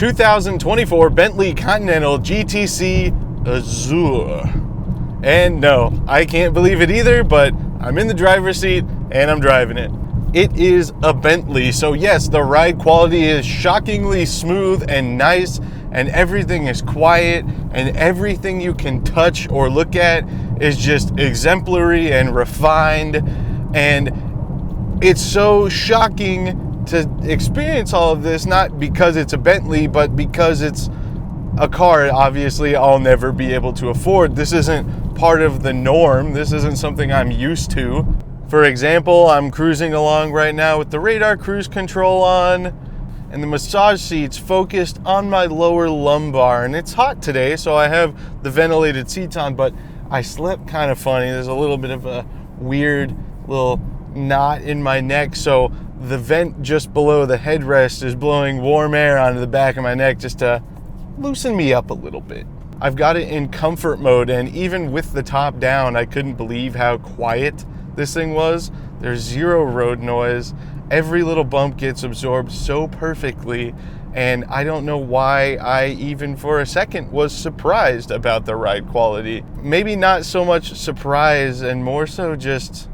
2024 Bentley Continental GTC Azure. And no, I can't believe it either, but I'm in the driver's seat and I'm driving it. It is a Bentley, so yes, the ride quality is shockingly smooth and nice, and everything is quiet, and everything you can touch or look at is just exemplary and refined. And it's so shocking to experience all of this, not because it's a Bentley, but because it's a car obviously I'll never be able to afford. This isn't part of the norm. This isn't something I'm used to. For example, I'm cruising along right now with the radar cruise control on and the massage seats focused on my lower lumbar. And it's hot today, so I have the ventilated seats on, but I slept kind of funny. There's a little bit of a weird little knot in my neck, so the vent just below the headrest is blowing warm air onto the back of my neck just to loosen me up a little bit. I've got it in comfort mode, and even with the top down, I couldn't believe how quiet this thing was. There's zero road noise. Every little bump gets absorbed so perfectly, and I don't know why I even for a second was surprised about the ride quality. Maybe not so much surprise and more so just,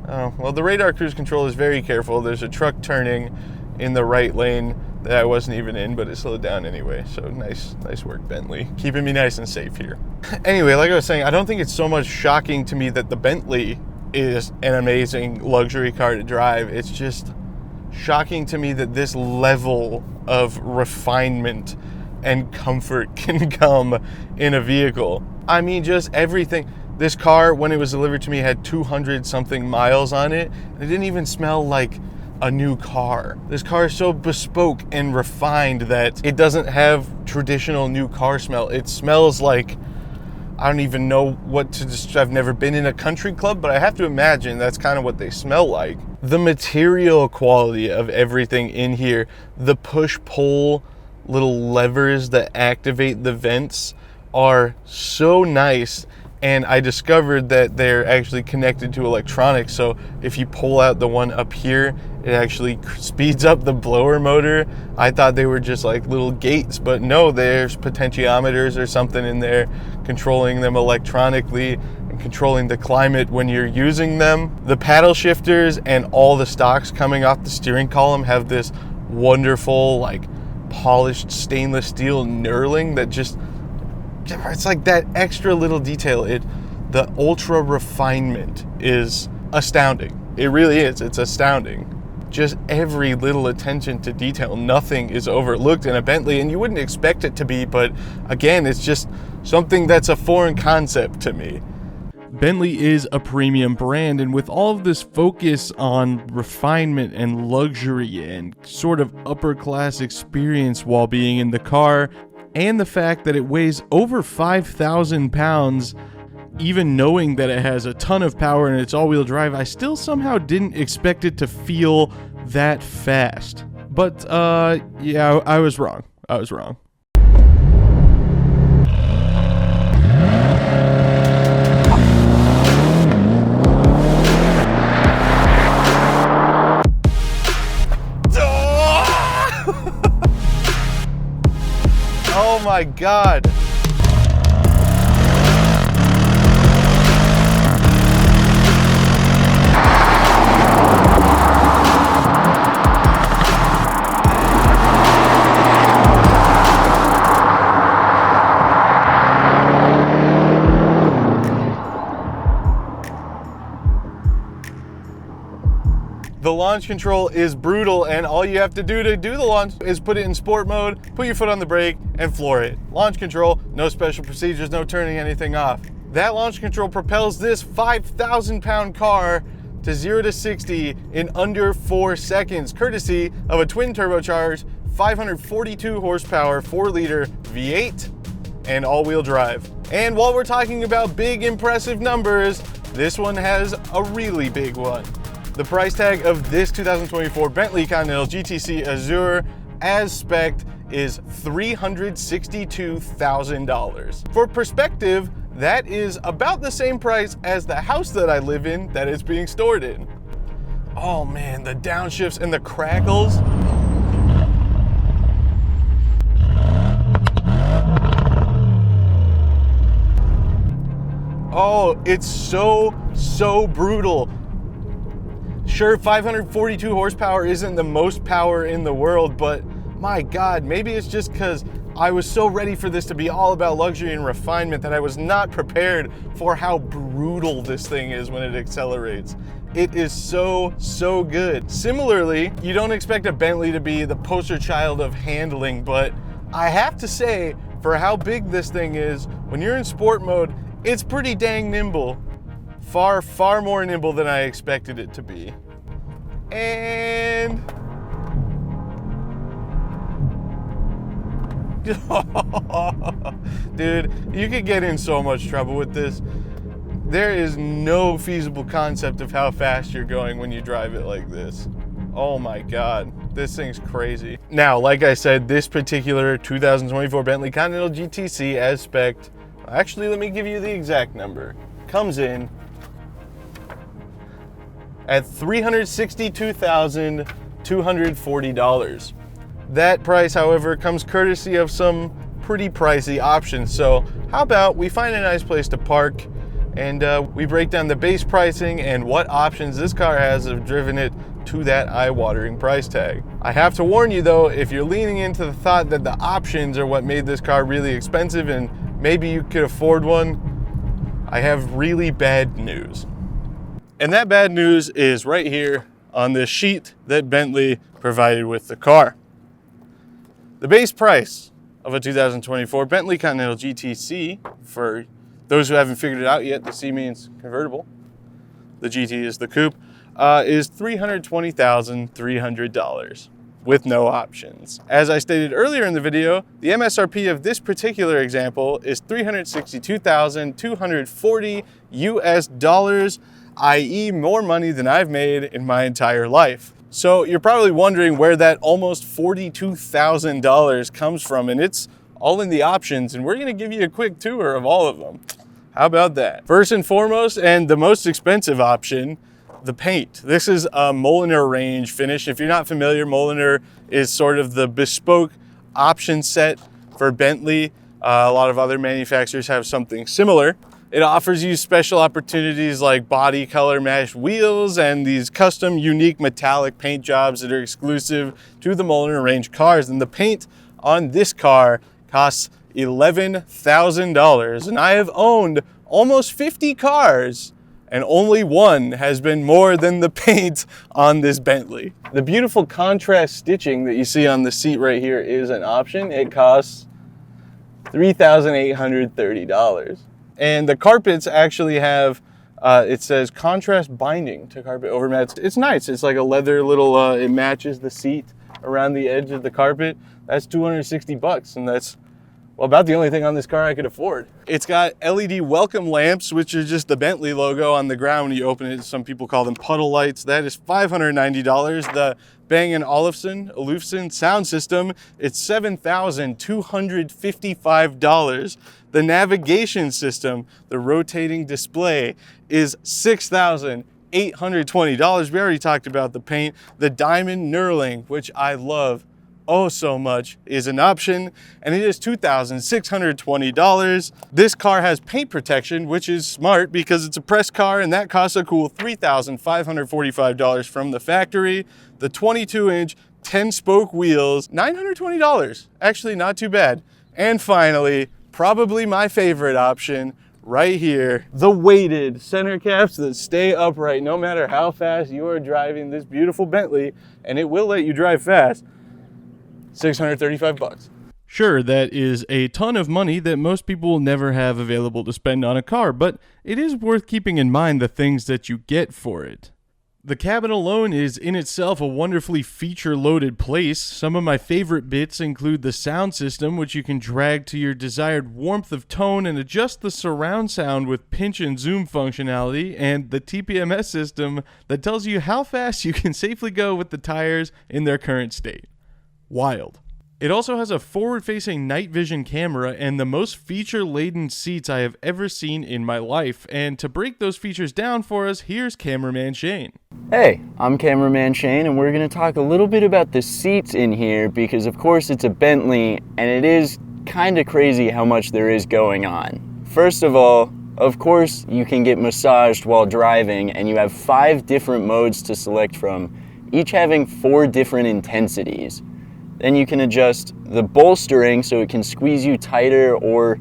oh, well, the radar cruise control is very careful. There's a truck turning in the right lane that I wasn't even in, but it slowed down anyway. So nice work, Bentley. Keeping me nice and safe here. Anyway, like I was saying, I don't think it's so much shocking to me that the Bentley is an amazing luxury car to drive. It's just shocking to me that this level of refinement and comfort can come in a vehicle. I mean, just everything. This car, when it was delivered to me, had 200 something miles on it. And it didn't even smell like a new car. This car is so bespoke and refined that it doesn't have traditional new car smell. It smells like, I don't even know what to describe. I've never been in a country club, but I have to imagine that's kind of what they smell like. The material quality of everything in here, the push-pull little levers that activate the vents are so nice. And I discovered that they're actually connected to electronics. So if you pull out the one up here, it actually speeds up the blower motor. I thought they were just like little gates, but no, there's potentiometers or something in there controlling them electronically and controlling the climate when you're using them. The paddle shifters and all the stocks coming off the steering column have this wonderful, like, polished stainless steel knurling that just, it's like that extra little detail. The ultra refinement is astounding. It really is. It's astounding. Just every little attention to detail. Nothing is overlooked in a Bentley, and you wouldn't expect it to be, but again, it's just something that's a foreign concept to me. Bentley is a premium brand, and with all of this focus on refinement and luxury and sort of upper class experience while being in the car, and the fact that it weighs over 5,000 pounds, even knowing that it has a ton of power and it's all-wheel drive, I still somehow didn't expect it to feel that fast. But, yeah, I was wrong. Oh my God. The launch control is brutal, and all you have to do the launch is put it in sport mode, put your foot on the brake, and floor it. Launch control, no special procedures, no turning anything off. That launch control propels this 5,000 pound car to 0 to 60 in under 4 seconds, courtesy of a twin-turbocharged 542 horsepower 4-liter V8 and all-wheel drive. And while we're talking about big, impressive numbers, this one has a really big one. The price tag of this 2024 Bentley Continental GTC Azure as spec'd is $362,000. For perspective, that is about the same price as the house that I live in that it's being stored in. Oh man, the downshifts and the crackles. It's so brutal. Sure, 542 horsepower isn't the most power in the world, but my God, maybe it's just because I was so ready for this to be all about luxury and refinement that I was not prepared for how brutal this thing is when it accelerates. It is so good. Similarly, you don't expect a Bentley to be the poster child of handling, but I have to say, for how big this thing is, when you're in sport mode, it's pretty dang nimble. Far more nimble than I expected it to be. And dude, you could get in so much trouble with this. There is no feasible concept of how fast you're going when you drive it like this. Oh my God, this thing's crazy. Now, like I said, this particular 2024 Bentley Continental GTC as spec'd, actually, let me give you the exact number, comes in at $362,240. That price, however, comes courtesy of some pretty pricey options. So how about we find a nice place to park and we break down the base pricing and what options this car has that have driven it to that eye-watering price tag. I have to warn you though, if you're leaning into the thought that the options are what made this car really expensive and maybe you could afford one, I have really bad news. And that bad news is right here on this sheet that Bentley provided with the car. The base price of a 2024 Bentley Continental GTC, for those who haven't figured it out yet, the C means convertible, the GT is the coupe, is $320,300 with no options. As I stated earlier in the video, the MSRP of this particular example is $362,240 US, i.e. more money than I've made in my entire life. So you're probably wondering where that almost $42,000 comes from, and it's all in the options, and we're gonna give you a quick tour of all of them. How about that? First and foremost, and the most expensive option, the paint. This is a Mulliner range finish. If you're not familiar, Mulliner is sort of the bespoke option set for Bentley. A lot of other manufacturers have something similar. It offers you special opportunities like body color matched wheels and these custom unique metallic paint jobs that are exclusive to the Mulliner range cars. And the paint on this car costs $11,000. And I have owned almost 50 cars and only one has been more than the paint on this Bentley. The beautiful contrast stitching that you see on the seat right here is an option. It costs $3,830. And the carpets actually have, it says contrast binding to carpet overmats. It's nice. It's like a leather little, it matches the seat around the edge of the carpet. That's $260, and that's, well, about the only thing on this car I could afford. It's got LED welcome lamps, which are just the Bentley logo on the ground when you open it. Some people call them puddle lights. That is $590. The Bang & Olufsen sound system, it's $7,255. The navigation system, the rotating display, is $6,820. We already talked about the paint. The diamond knurling, which I love oh so much, is an option, and it is $2,620. This car has paint protection, which is smart because it's a press car, and that costs a cool $3,545 from the factory. The 22-inch 10-spoke wheels, $920. Actually, not too bad. And finally, probably my favorite option right here, the weighted center caps that stay upright no matter how fast you are driving this beautiful Bentley, and it will let you drive fast. $635. Sure, that is a ton of money that most people will never have available to spend on a car, but it is worth keeping in mind the things that you get for it. The cabin alone is in itself a wonderfully feature-loaded place. Some of my favorite bits include the sound system, which you can drag to your desired warmth of tone and adjust the surround sound with pinch and zoom functionality, and the TPMS system that tells you how fast you can safely go with the tires in their current state. Wild. It also has a forward-facing night vision camera and the most feature-laden seats I have ever seen in my life. And to break those features down for us, here's Cameraman Shane. Hey, I'm Cameraman Shane, and we're going to talk a little bit about the seats in here because, of course, it's a Bentley, and it is kind of crazy how much there is going on. First of all, Of course, you can get massaged while driving, and you have 5 different modes to select from, each having 4 different intensities. Then you can adjust the bolstering so it can squeeze you tighter or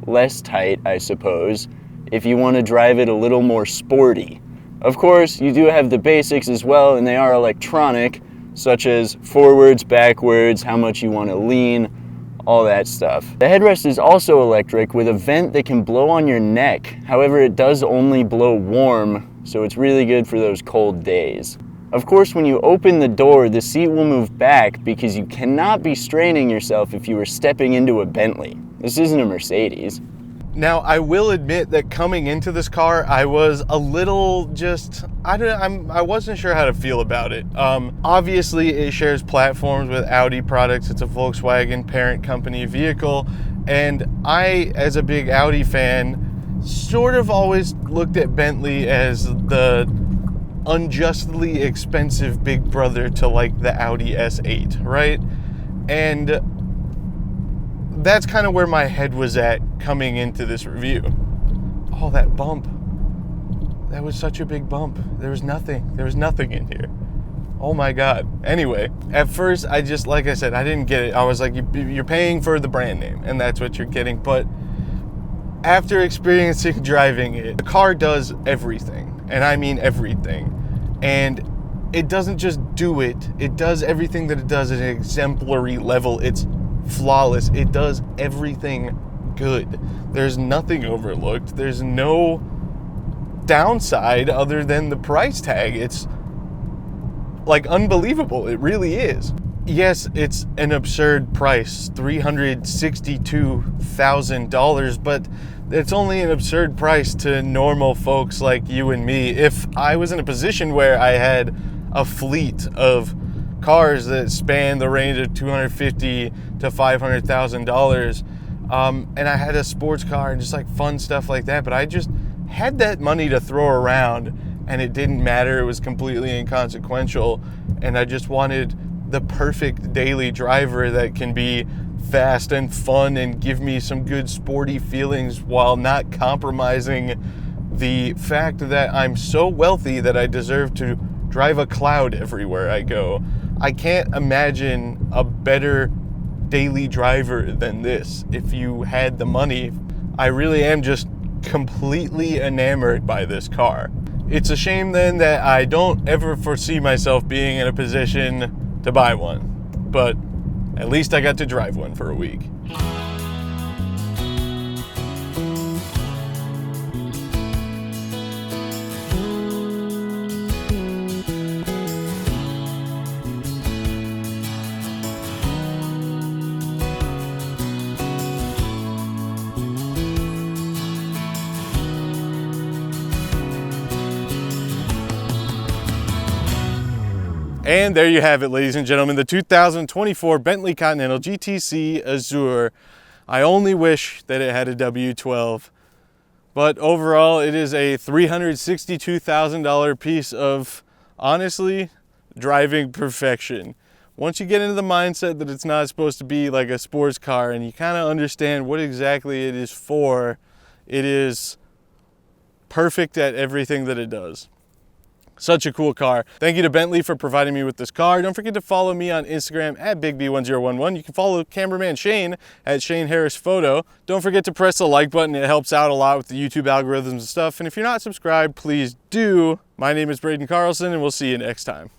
less tight, I suppose, if you want to drive it a little more sporty. Of course, you do have the basics as well, and they are electronic, such as forwards, backwards, how much you want to lean, all that stuff. The headrest is also electric with a vent that can blow on your neck. However, it does only blow warm, so it's really good for those cold days. Of course, when you open the door, the seat will move back because you cannot be straining yourself if you were stepping into a Bentley. This isn't a Mercedes. Now, I will admit that coming into this car, I was a little just, I wasn't sure how to feel about it. Obviously, it shares platforms with Audi products. It's a Volkswagen parent company vehicle. And I, as a big Audi fan, sort of always looked at Bentley as the unjustly expensive big brother to like the Audi S8, right? And that's kind of where my head was at coming into this review. Oh, that bump. That was such a big bump. There was nothing in here. Oh my God. Anyway, at first, I just, like I said, I didn't get it. I was like, you're paying for the brand name, and that's what you're getting. But after experiencing driving it, the car does everything, and I mean everything. And it doesn't just do it. It does everything that it does at an exemplary level. It's flawless. It does everything good. There's nothing overlooked. There's no downside other than the price tag. It's like unbelievable. It really is. Yes, it's an absurd price, $362,000, but it's only an absurd price to normal folks like you and me. If I was in a position where I had a fleet of cars that span the range of $250,000 to $500,000, and I had a sports car and just like fun stuff like that, but I just had that money to throw around and it didn't matter. It was completely inconsequential, and I just wanted the perfect daily driver that can be fast and fun and give me some good sporty feelings while not compromising the fact that I'm so wealthy that I deserve to drive a cloud everywhere I go. I can't imagine a better daily driver than this if you had the money. I really am just completely enamored by this car. It's a shame then that I don't ever foresee myself being in a position to buy one, but at least I got to drive one for a week. And there you have it, ladies and gentlemen, the 2024 Bentley Continental GTC Azure. I only wish that it had a W12, but overall it is a $362,000 piece of, honestly, driving perfection. Once you get into the mindset that it's not supposed to be like a sports car and you kind of understand what exactly it is for, it is perfect at everything that it does. Such a cool car. Thank you to Bentley for providing me with this car. Don't forget to follow me on Instagram at BigB1011. You can follow cameraman Shane at Shane Harris Photo. Don't forget to press the like button. It helps out a lot with the YouTube algorithms and stuff. And if you're not subscribed, please do. My name is Braden Carlson, and we'll see you next time.